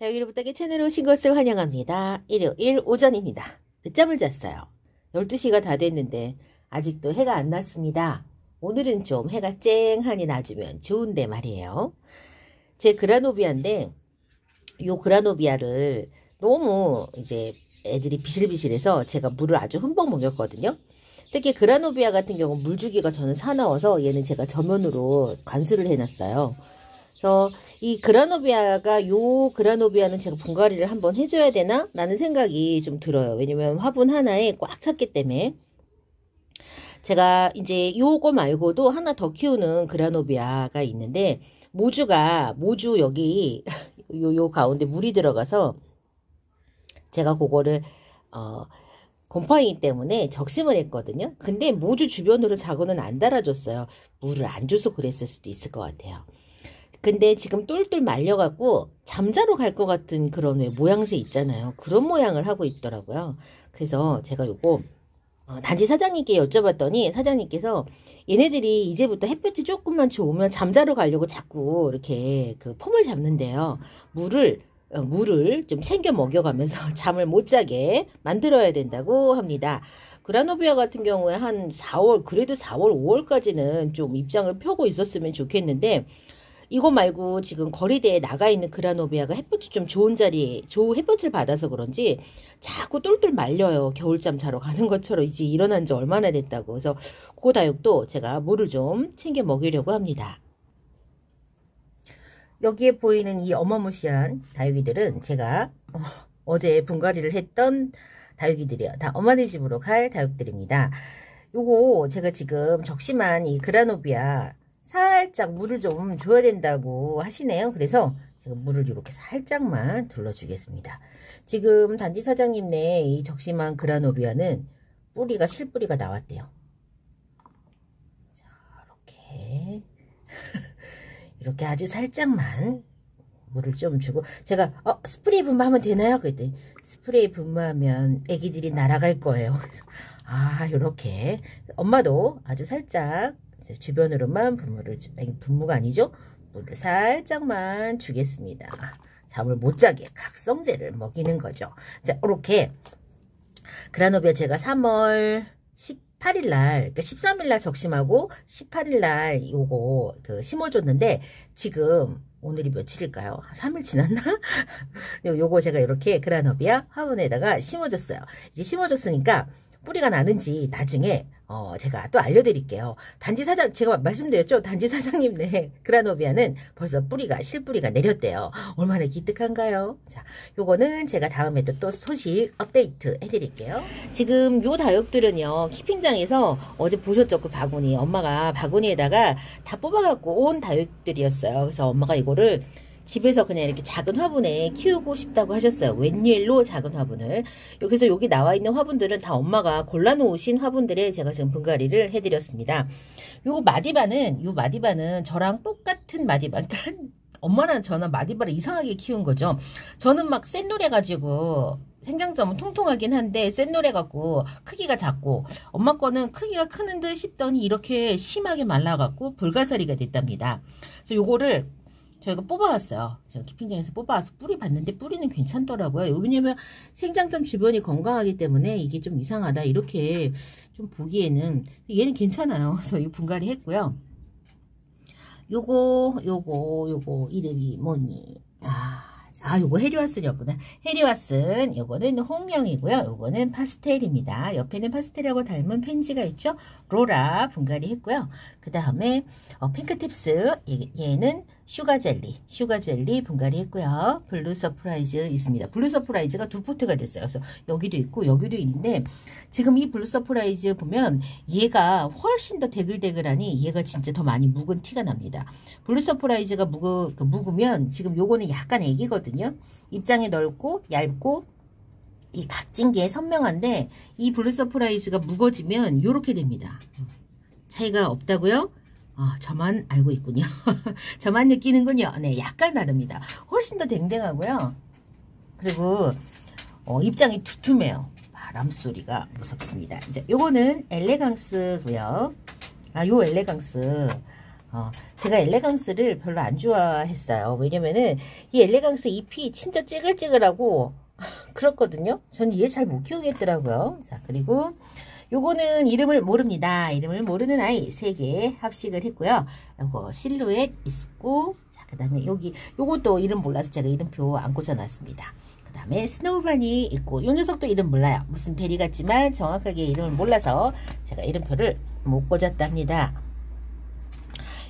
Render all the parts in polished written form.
다육이를 부탁해 채널에 오신 것을 환영합니다. 일요일 오전입니다. 늦잠을 잤어요. 12시가 다 됐는데 아직도 해가 안 났습니다. 오늘은 좀 해가 쨍하니 낮으면 좋은데 말이에요. 제 그라노비아인데 요 그라노비아를 너무 이제 애들이 비실비실해서 제가 물을 아주 흠뻑 먹였거든요. 특히 그라노비아 같은 경우는 물주기가 저는 사나워서 얘는 제가 저면으로 관수를 해놨어요. 그래서 이 그라노비아가 요 그라노비아는 제가 분갈이를 한번 해줘야 되나? 라는 생각이 좀 들어요. 왜냐면 화분 하나에 꽉 찼기 때문에. 제가 이제 요거 말고도 하나 더 키우는 그라노비아가 있는데 모주 여기 요 가운데 물이 들어가서 제가 그거를 곰팡이 때문에 적심을 했거든요. 근데 모주 주변으로 자고는 안 달아줬어요. 물을 안 줘서 그랬을 수도 있을 것 같아요. 근데 지금 똘똘 말려갖고 잠자러 갈 것 같은 그런 왜 모양새 있잖아요. 그런 모양을 하고 있더라고요. 그래서 제가 요거 단지 사장님께 여쭤봤더니 사장님께서 얘네들이 이제부터 햇볕이 조금만 좋으면 잠자러 가려고 자꾸 이렇게 그 폼을 잡는데요. 물을 좀 챙겨 먹여가면서 잠을 못 자게 만들어야 된다고 합니다. 그라노비아 같은 경우에 한 4월, 그래도 4월, 5월까지는 좀 입장을 펴고 있었으면 좋겠는데 이거 말고 지금 거리대에 나가 있는 그라노비아가 햇볕이 좀 좋은 자리에 햇볕을 받아서 그런지 자꾸 똘똘 말려요. 겨울잠 자러 가는 것처럼 이제 일어난 지 얼마나 됐다고. 그래서 그 다육도 제가 물을 좀 챙겨 먹이려고 합니다. 여기에 보이는 이 어마무시한 다육이들은 제가 어제 분갈이를 했던 다육이들이요. 다 어머니 집으로 갈 다육들입니다. 요거 제가 지금 적심한 이 그라노비아 살짝 물을 좀 줘야 된다고 하시네요. 그래서 제가 물을 이렇게 살짝만 둘러주겠습니다. 지금 단지 사장님네 이 적심한 그라노비아는 뿌리가 실뿌리가 나왔대요. 자, 이렇게 이렇게 아주 살짝만 물을 좀 주고 제가 스프레이 분무하면 되나요? 그랬더니 스프레이 분무하면 애기들이 날아갈 거예요. 그래서 이렇게 엄마도 아주 살짝 주변으로만 분무가 아니죠? 물을 살짝만 주겠습니다. 잠을 못 자게 각성제를 먹이는 거죠. 자, 이렇게 그라노비아 제가 3월 18일 날, 그러니까 13일 날 적심하고 18일 날 요거 심어줬는데 지금 오늘이 며칠일까요? 3일 지났나? 요거 제가 이렇게 그라노비아 화분에다가 심어줬어요. 이제 심어줬으니까 뿌리가 나는지 나중에 제가 또 알려드릴게요. 단지 사장 제가 말씀드렸죠. 단지 사장님네 그라노비아는 벌써 실뿌리가 내렸대요. 얼마나 기특한가요? 자, 요거는 제가 다음에 또 소식 업데이트 해드릴게요. 지금 요 다육들은요 키핑장에서 어제 보셨죠? 그 바구니 엄마가 바구니에다가 다 뽑아갖고 온 다육들이었어요. 그래서 엄마가 이거를 집에서 그냥 이렇게 작은 화분에 키우고 싶다고 하셨어요. 웬일로 작은 화분을. 그래서 여기 나와 있는 화분들은 다 엄마가 골라놓으신 화분들에 제가 지금 분갈이를 해드렸습니다. 요 마디바는 저랑 똑같은 마디바. 그러니까 엄마랑 저는 마디바를 이상하게 키운 거죠. 저는 막 센 노래 가지고 생장점은 통통하긴 한데 센 노래 갖고 크기가 작고 엄마 거는 크기가 크는 듯 싶더니 이렇게 심하게 말라갖고 불가사리가 됐답니다. 그래서 요거를 저희가 뽑아왔어요. 제가 키핑장에서 뽑아와서 뿌리 봤는데 뿌리는 괜찮더라고요. 왜냐면 생장점 주변이 건강하기 때문에 이게 좀 이상하다 이렇게 좀 보기에는 얘는 괜찮아요. 그래서 이 분갈이 했고요. 요거 이름이 뭐니? 요거 헤리와슨이었구나. 헤리와슨 요거는 홍명이고요. 요거는 파스텔입니다. 옆에는 파스텔하고 닮은 펜지가 있죠. 로라 분갈이 했고요. 그 다음에 핑크팁스 얘는 슈가젤리 분갈이 했고요. 블루 서프라이즈 있습니다. 블루 서프라이즈가 두 포트가 됐어요. 그래서 여기도 있고 여기도 있는데 지금 이 블루 서프라이즈 보면 얘가 훨씬 더 데글데글하니 얘가 진짜 더 많이 묵은 티가 납니다. 블루 서프라이즈가 묵으면 지금 요거는 약간 애기거든요. 입장이 넓고 얇고 이 각진 게 선명한데 이 블루 서프라이즈가 묵어지면 요렇게 됩니다. 차이가 없다고요? 저만 알고 있군요. 저만 느끼는군요. 네, 약간 다릅니다. 훨씬 더 댕댕하고요. 그리고 입장이 두툼해요. 바람소리가 무섭습니다. 이제 요거는 엘레강스고요. 요 엘레강스 제가 엘레강스를 별로 안 좋아했어요. 왜냐면은 이 엘레강스 잎이 진짜 찌글찌글하고 그렇거든요. 저는 얘 잘 못 키우겠더라고요. 자, 그리고 요거는 이름을 모릅니다. 이름을 모르는 아이 3개 합식을 했고요. 요거 실루엣 있고, 자, 그 다음에 여기 요것도 이름 몰라서 제가 이름표 안 꽂아놨습니다. 그 다음에 스노우바니 있고, 요 녀석도 이름 몰라요. 무슨 베리 같지만 정확하게 이름을 몰라서 제가 이름표를 못 꽂았답니다.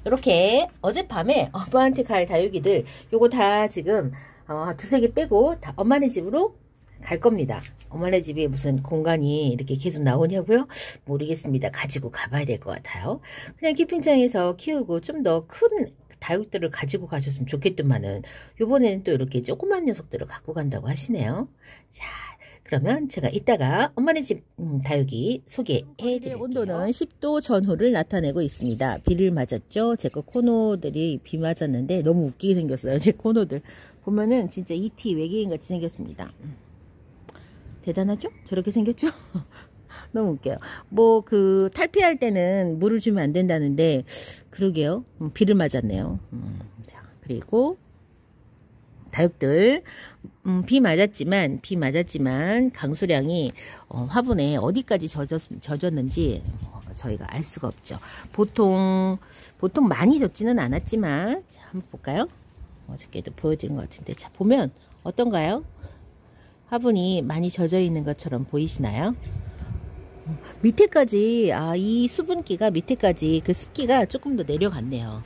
이렇게 어젯밤에 엄마한테 갈 다육이들 요거 다 지금 2-3개 빼고 다 엄마네 집으로 갈 겁니다. 엄마네 집에 무슨 공간이 이렇게 계속 나오냐고요? 모르겠습니다. 가지고 가봐야 될 것 같아요. 그냥 키핑장에서 키우고 좀 더 큰 다육들을 가지고 가셨으면 좋겠더만은 요번에는 또 이렇게 조그만 녀석들을 갖고 간다고 하시네요. 자, 그러면 제가 이따가 엄마네 집 다육이 소개해 드릴게요. 온도는 10도 전후를 나타내고 있습니다. 비를 맞았죠? 제 거 코너들이 비 맞았는데 너무 웃기게 생겼어요. 제 코너들 보면은 진짜 ET 외계인 같이 생겼습니다. 대단하죠? 저렇게 생겼죠? 너무 웃겨요. 뭐 그 탈피할 때는 물을 주면 안 된다는데 그러게요. 비를 맞았네요. 자, 그리고 다육들 비 맞았지만 강수량이 화분에 어디까지 젖었는지 저희가 알 수가 없죠. 보통 많이 젖지는 않았지만, 자, 한번 볼까요? 어저께도 보여드린 것 같은데, 자, 보면 어떤가요? 화분이 많이 젖어 있는 것처럼 보이시나요? 밑에까지, 이 수분기가 밑에까지 그 습기가 조금 더 내려갔네요.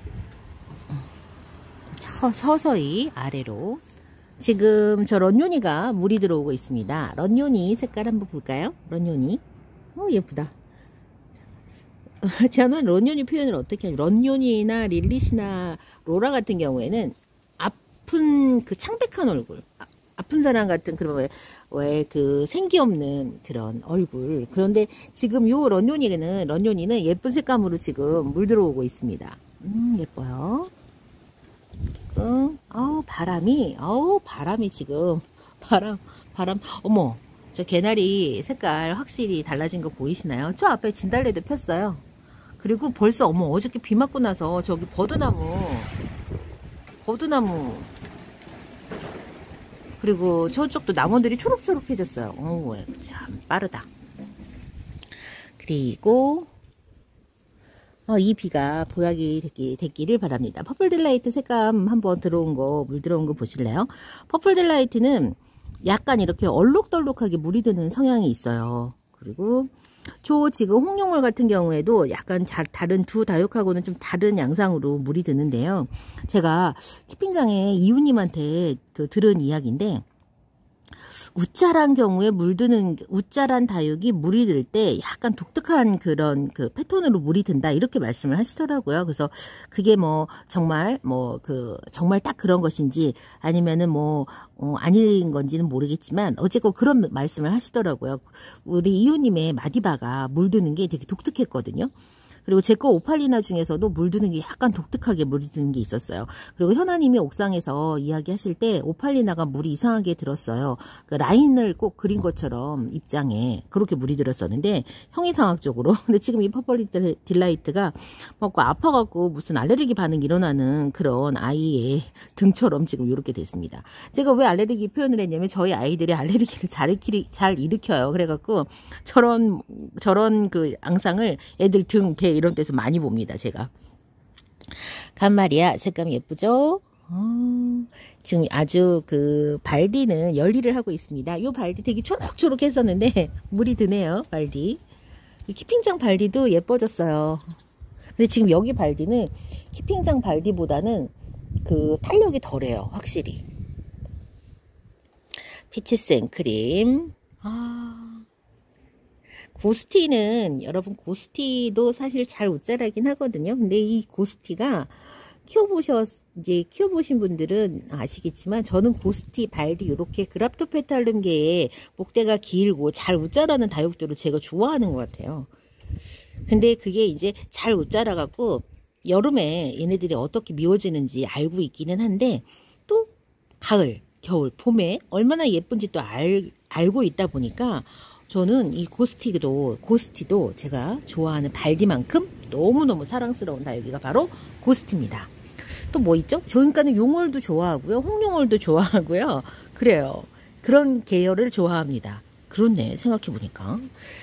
서서히 아래로. 지금 저 런요니가 물이 들어오고 있습니다. 런요니 색깔 한번 볼까요? 런요니. 예쁘다. 저는 런요니 표현을 어떻게 하냐면, 런요니나 릴리시나 로라 같은 경우에는 아픈 그 창백한 얼굴, 아픈 사람 같은 그런 왜 그 생기 없는 그런 얼굴. 그런데 지금 요 런요니는 예쁜 색감으로 지금 물 들어오고 있습니다. 예뻐요. 바람이 지금 바람. 어머, 저 개나리 색깔 확실히 달라진 거 보이시나요? 저 앞에 진달래도 폈어요. 그리고 벌써 어저께 비 맞고 나서 저기 버드나무 그리고 저쪽도 나무들이 초록초록해졌어요. 참 빠르다. 그리고 이 비가 보약이 됐기를 바랍니다. 퍼플 딜라이트 색감 한번 물 들어온 거 보실래요? 퍼플 딜라이트는 약간 이렇게 얼룩덜룩하게 물이 드는 성향이 있어요. 그리고 저 지금 홍룡물 같은 경우에도 약간 다른 두 다육하고는 좀 다른 양상으로 물이 드는데요. 제가 키핑장에 이웃님한테 들은 이야기인데, 우짜란 경우에 우짜란 다육이 물이 들 때 약간 독특한 그런 그 패턴으로 물이 든다, 이렇게 말씀을 하시더라고요. 그래서 그게 정말 딱 그런 것인지 아니면은 아닌 건지는 모르겠지만 어쨌건 그런 말씀을 하시더라고요. 우리 이웃님의 마디바가 물드는 게 되게 독특했거든요. 그리고 제 거 오팔리나 중에서도 물드는 게 약간 독특하게 물이 드는 게 있었어요. 그리고 현아님이 옥상에서 이야기하실 때 오팔리나가 물이 이상하게 들었어요. 그 라인을 꼭 그린 것처럼 입장에 그렇게 물이 들었었는데 형이상학적으로. 근데 지금 이 퍼플 딜라이트가 아파갖고 무슨 알레르기 반응 일어나는 그런 아이의 등처럼 지금 이렇게 됐습니다. 제가 왜 알레르기 표현을 했냐면 저희 아이들이 알레르기를 잘 일으켜요. 그래갖고 저런 그 앙상을 애들 등, 배 이런 데서 많이 봅니다. 제가. 간말이야. 색감이 예쁘죠? 지금 아주 그 발디는 열일을 하고 있습니다. 이 발디 되게 초록초록 했었는데 물이 드네요. 발디. 이 키핑장 발디도 예뻐졌어요. 근데 지금 여기 발디는 키핑장 발디보다는 그 탄력이 덜해요. 확실히. 피치스 앤크림. 여러분 고스티도 사실 잘 웃자라긴 하거든요. 근데 이 고스티가 키워보신 분들은 아시겠지만 저는 고스티, 발디 이렇게 그랍토페탈룸계의 목대가 길고 잘 웃자라는 다육들을 제가 좋아하는 것 같아요. 근데 그게 이제 잘 웃자라갖고 여름에 얘네들이 어떻게 미워지는지 알고 있기는 한데, 또 가을, 겨울, 봄에 얼마나 예쁜지 또 알고 있다 보니까 저는 이 고스티도 제가 좋아하는 발디만큼 너무너무 사랑스러운 다육이가 바로 고스티입니다. 또 뭐 있죠? 그러니까는 용월도 좋아하고요. 홍용월도 좋아하고요. 그래요. 그런 계열을 좋아합니다. 그렇네, 생각해보니까.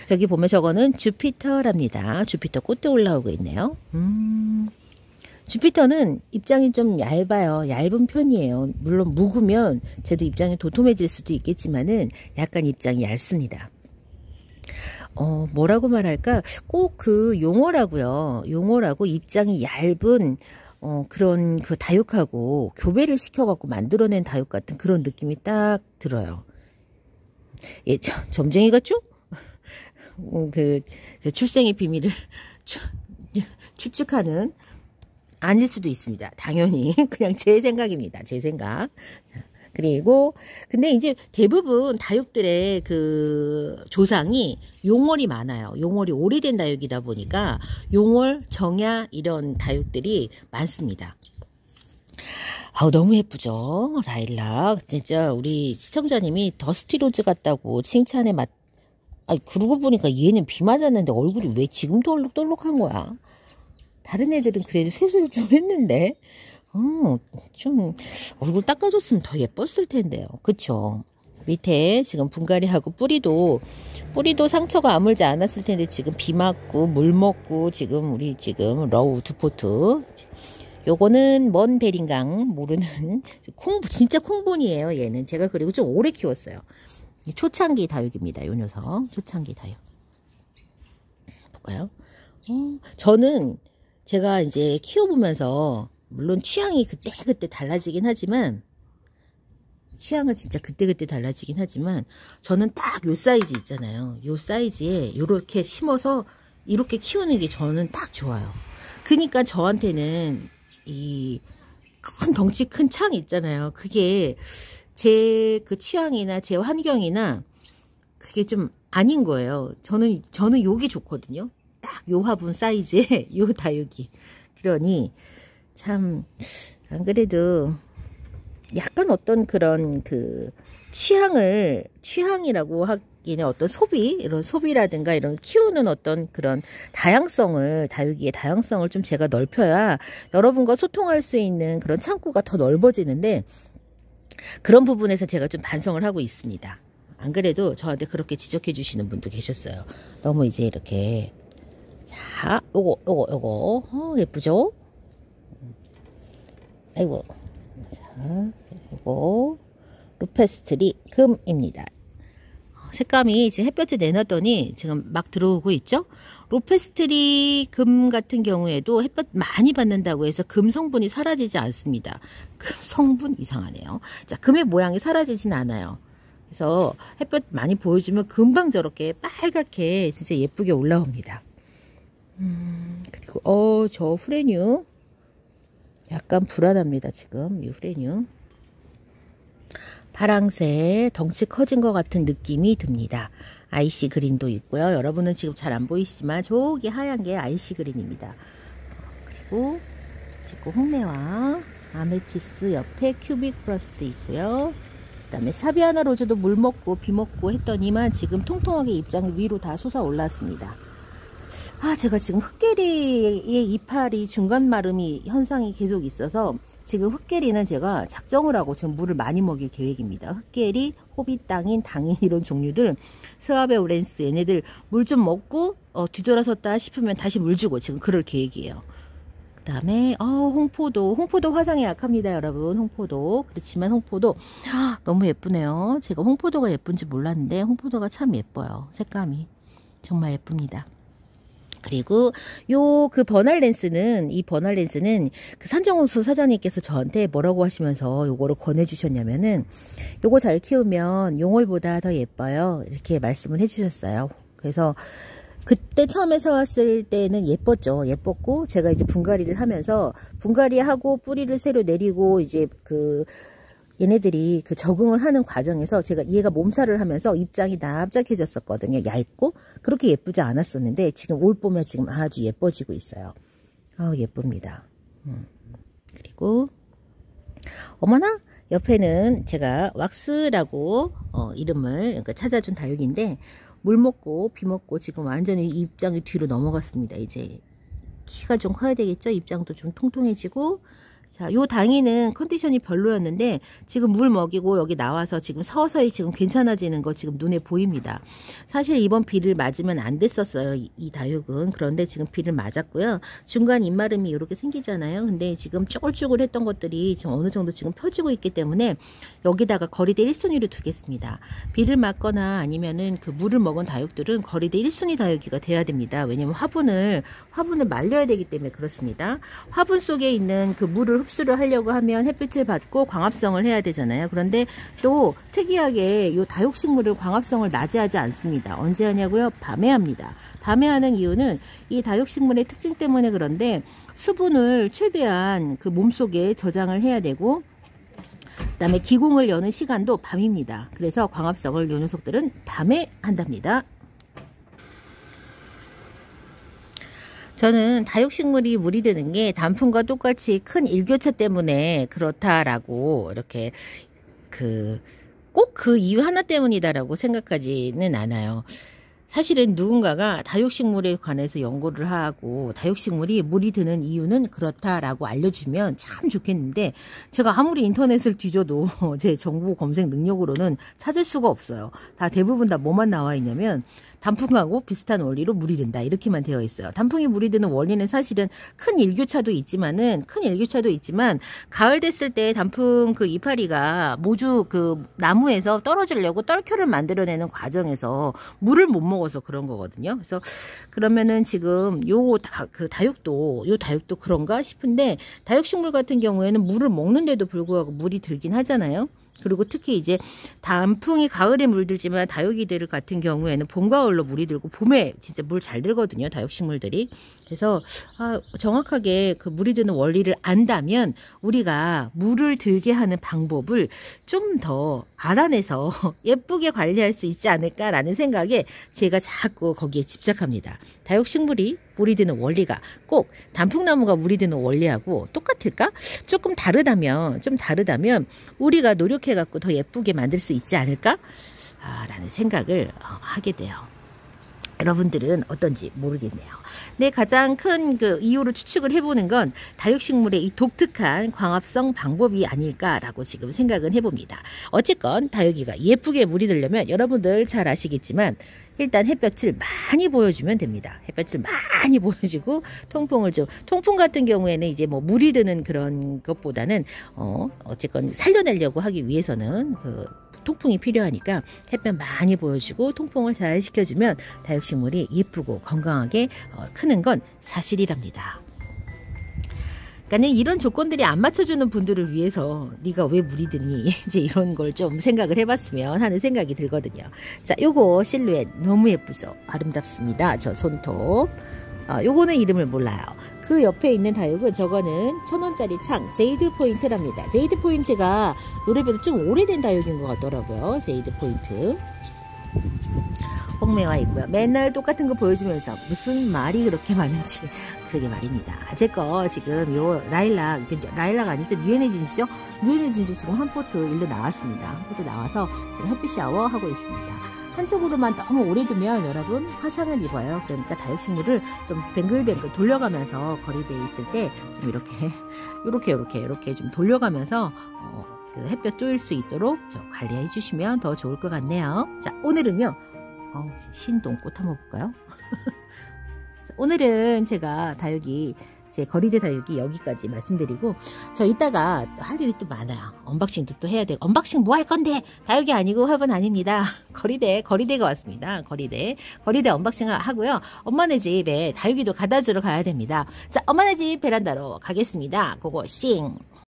저기 보면 저거는 주피터랍니다. 주피터 꽃도 올라오고 있네요. 주피터는 입장이 좀 얇아요. 얇은 편이에요. 물론 묵으면 쟤도 입장이 도톰해질 수도 있겠지만은 약간 입장이 얇습니다. 뭐라고 말할까? 꼭 그 용어라고요. 용어라고 입장이 얇은 그런 그 다육하고 교배를 시켜갖고 만들어낸 다육 같은 그런 느낌이 딱 들어요. 예, 점쟁이 같죠? 그 출생의 비밀을 추측하는 아닐 수도 있습니다. 당연히 그냥 제 생각입니다. 제 생각. 그리고 근데 이제 대부분 다육들의 그 조상이 용월이 많아요. 용월이 오래된 다육이다 보니까 용월, 정야 이런 다육들이 많습니다. 아우 너무 예쁘죠? 라일락. 진짜 우리 시청자님이 더스티로즈 같다고 칭찬에 그러고 보니까 얘는 비 맞았는데 얼굴이 왜 지금도 얼룩덜룩한 거야? 다른 애들은 그래도 세수를 좀 했는데 좀 얼굴 닦아줬으면 더 예뻤을 텐데요. 그쵸? 밑에 지금 분갈이하고 뿌리도 상처가 아물지 않았을 텐데 지금 비 맞고 물 먹고 지금 우리 지금 러우 두포트 요거는 먼 베링강 모르는 진짜 콩분이에요. 얘는 제가 그리고 좀 오래 키웠어요. 초창기 다육입니다. 요 녀석 초창기 다육 볼까요? 저는 제가 이제 키워보면서 물론 취향이 그때그때 달라지긴 하지만 취향은 진짜 그때그때 달라지긴 하지만 저는 딱 요 사이즈 있잖아요. 요 사이즈에 요렇게 심어서 이렇게 키우는 게 저는 딱 좋아요. 그러니까 저한테는 이 큰 덩치 큰 창 있잖아요. 그게 제 그 취향이나 제 환경이나 그게 좀 아닌 거예요. 저는 요게 좋거든요. 딱 요 화분 사이즈의 요 다육이. 그러니 참 안 그래도 약간 어떤 그런 그 취향이라고 하기는 어떤 이런 소비라든가 이런 키우는 어떤 그런 다육이의 다양성을 좀 제가 넓혀야 여러분과 소통할 수 있는 그런 창구가 더 넓어지는데 그런 부분에서 제가 좀 반성을 하고 있습니다. 안 그래도 저한테 그렇게 지적해 주시는 분도 계셨어요. 너무 이제 이렇게 자, 요거 예쁘죠? 아이고. 자, 요거 루페스트리 금입니다. 색감이 지금 햇볕에 내놨더니 지금 막 들어오고 있죠? 루페스트리 금 같은 경우에도 햇볕 많이 받는다고 해서 금 성분이 사라지지 않습니다. 금 성분 이상하네요. 자, 금의 모양이 사라지진 않아요. 그래서 햇볕 많이 보여주면 금방 저렇게 빨갛게 진짜 예쁘게 올라옵니다. 그리고 저 후레뉴 약간 불안합니다. 지금 이 후레뉴 파랑색 덩치 커진 것 같은 느낌이 듭니다. 아이시 그린도 있고요. 여러분은 지금 잘 안 보이시지만 저기 하얀 게 아이시 그린입니다. 그리고 지금 홍매와 아메치스 옆에 큐빅 크러스트 있고요. 그 다음에 사비아나 로즈도 물 먹고 비 먹고 했더니만 지금 통통하게 입장이 위로 다 솟아 올랐습니다. 제가 지금 흑계리의 이파리 중간 마름이 현상이 계속 있어서 지금 흑계리는 제가 작정을 하고 지금 물을 많이 먹일 계획입니다. 흑계리, 호빗땅인, 당인 이런 종류들, 스와베오렌스 얘네들 물 좀 먹고 뒤돌아섰다 싶으면 다시 물 주고 지금 그럴 계획이에요. 그 다음에 홍포도 화상에 약합니다. 여러분 홍포도 그렇지만 홍포도 너무 예쁘네요. 제가 홍포도가 예쁜지 몰랐는데 홍포도가 참 예뻐요. 색감이 정말 예쁩니다. 그리고 그 버날 렌스는 그 산정호수 사장님께서 저한테 뭐라고 하시면서 요거를 권해주셨냐면은 요거 잘 키우면 용월보다 더 예뻐요. 이렇게 말씀을 해주셨어요. 그래서 그때 처음에 사왔을 때는 예뻤고 제가 이제 분갈이를 하면서 분갈이하고 뿌리를 새로 내리고 이제 얘네들이 적응을 하는 과정에서 얘가 몸살을 하면서 입장이 납작해졌었거든요. 얇고 그렇게 예쁘지 않았었는데 지금 올 봄에 지금 아주 예뻐지고 있어요. 예쁩니다. 그리고 어머나 옆에는 제가 왁스라고 이름을 찾아준 다육인데 물 먹고 비 먹고 지금 완전히 입장이 뒤로 넘어갔습니다. 이제 키가 좀 커야 되겠죠. 입장도 좀 통통해지고. 자, 요 당이는 컨디션이 별로였는데 지금 물 먹이고 여기 나와서 지금 서서히 지금 괜찮아지는 거 지금 눈에 보입니다. 사실 이번 비를 맞으면 안 됐었어요. 이 다육은. 그런데 지금 비를 맞았고요. 중간 입마름이 이렇게 생기잖아요. 근데 지금 쭈글쭈글 했던 것들이 지금 어느 정도 지금 펴지고 있기 때문에 여기다가 거리대 1순위로 두겠습니다. 비를 맞거나 아니면은 그 물을 먹은 다육들은 거리대 1순위 다육이가 돼야 됩니다. 왜냐면 화분을 말려야 되기 때문에 그렇습니다. 화분 속에 있는 그 물을 흡수를 하려고 하면 햇빛을 받고 광합성을 해야 되잖아요. 그런데 또 특이하게 이 다육식물은 광합성을 낮에 하지 않습니다. 언제 하냐고요? 밤에 합니다. 밤에 하는 이유는 이 다육식물의 특징 때문에 그런데 수분을 최대한 그 몸속에 저장을 해야 되고 그 다음에 기공을 여는 시간도 밤입니다. 그래서 광합성을 요 녀석들은 밤에 한답니다. 저는 다육식물이 물이 드는 게 단풍과 똑같이 큰 일교차 때문에 그렇다라고 이렇게 꼭 그 이유 하나 때문이다라고 생각하지는 않아요. 사실은 누군가가 다육식물에 관해서 연구를 하고 다육식물이 물이 드는 이유는 그렇다라고 알려주면 참 좋겠는데 제가 아무리 인터넷을 뒤져도 제 정보 검색 능력으로는 찾을 수가 없어요. 다 대부분 다 뭐만 나와 있냐면 단풍하고 비슷한 원리로 물이 든다 이렇게만 되어 있어요. 단풍이 물이 드는 원리는 사실은 큰 일교차도 있지만 가을 됐을 때 단풍 그 이파리가 모주 그 나무에서 떨어지려고 떨켜를 만들어내는 과정에서 물을 못 먹어서 그런 거거든요. 그래서 그러면은 지금 그 다육도 그런가 싶은데 다육식물 같은 경우에는 물을 먹는데도 불구하고 물이 들긴 하잖아요. 그리고 특히 이제 단풍이 가을에 물들지만 다육이들 같은 경우에는 봄, 가을로 물이 들고 봄에 진짜 물 잘 들거든요. 다육식물들이. 그래서 정확하게 그 물이 드는 원리를 안다면 우리가 물을 들게 하는 방법을 좀 더 알아내서 예쁘게 관리할 수 있지 않을까라는 생각에 제가 자꾸 거기에 집착합니다. 다육식물이 물이 드는 원리가 꼭 단풍나무가 물이 드는 원리하고 똑같을까? 조금 다르다면 우리가 노력해갖고 더 예쁘게 만들 수 있지 않을까? 라는 생각을 하게 돼요. 여러분들은 어떤지 모르겠네요. 네, 가장 큰 그 이유로 추측을 해보는 건 다육식물의 이 독특한 광합성 방법이 아닐까라고 지금 생각은 해봅니다. 어쨌건 다육이가 예쁘게 물이 들려면 여러분들 잘 아시겠지만 일단 햇볕을 많이 보여주면 됩니다. 햇볕을 많이 보여주고 통풍 같은 경우에는 이제 뭐 물이 드는 그런 것보다는 어쨌건 살려내려고 하기 위해서는 통풍이 필요하니까 햇볕 많이 보여주고 통풍을 잘 시켜주면 다육식물이 예쁘고 건강하게 크는 건 사실이랍니다. 그러니까 이런 조건들이 안 맞춰주는 분들을 위해서 네가 왜 물이 드니 이제 이런 걸 좀 생각을 해봤으면 하는 생각이 들거든요. 자, 요거 실루엣 너무 예쁘죠? 아름답습니다. 저 손톱. 요거는 이름을 몰라요. 그 옆에 있는 다육은 저거는 1,000원짜리 창 제이드 포인트랍니다. 제이드 포인트가 노래보다 좀 오래된 다육인 것 같더라고요. 제이드 포인트. 홍매화 있고요. 맨날 똑같은 거 보여주면서 무슨 말이 그렇게 많은지 그러게 말입니다. 제 거 지금 요 라일락 아니죠? 뉴에너진주죠? 뉴에너진주 지금 한 포트 일로 나왔습니다. 한 포트 나와서 지금 햇빛 샤워 하고 있습니다. 한쪽으로만 너무 오래 두면 여러분 화상을 입어요. 그러니까 다육식물을 좀 뱅글뱅글 돌려가면서 거리대에 있을 때 좀 이렇게 좀 돌려가면서 그 햇볕 쪼일 수 있도록 좀 관리해 주시면 더 좋을 것 같네요. 자, 오늘은요. 신동꽃 한번 볼까요? 오늘은 제가 제 거리대 다육이 여기까지 말씀드리고 저 이따가 할 일이 또 많아요. 언박싱도 또 해야 되고 언박싱 뭐 할 건데 다육이 아니고 화분 아닙니다. 거리대가 왔습니다. 거리대 언박싱 하고요. 엄마네 집에 다육이도 갖다 주러 가야 됩니다. 자, 엄마네 집 베란다로 가겠습니다. 고고싱.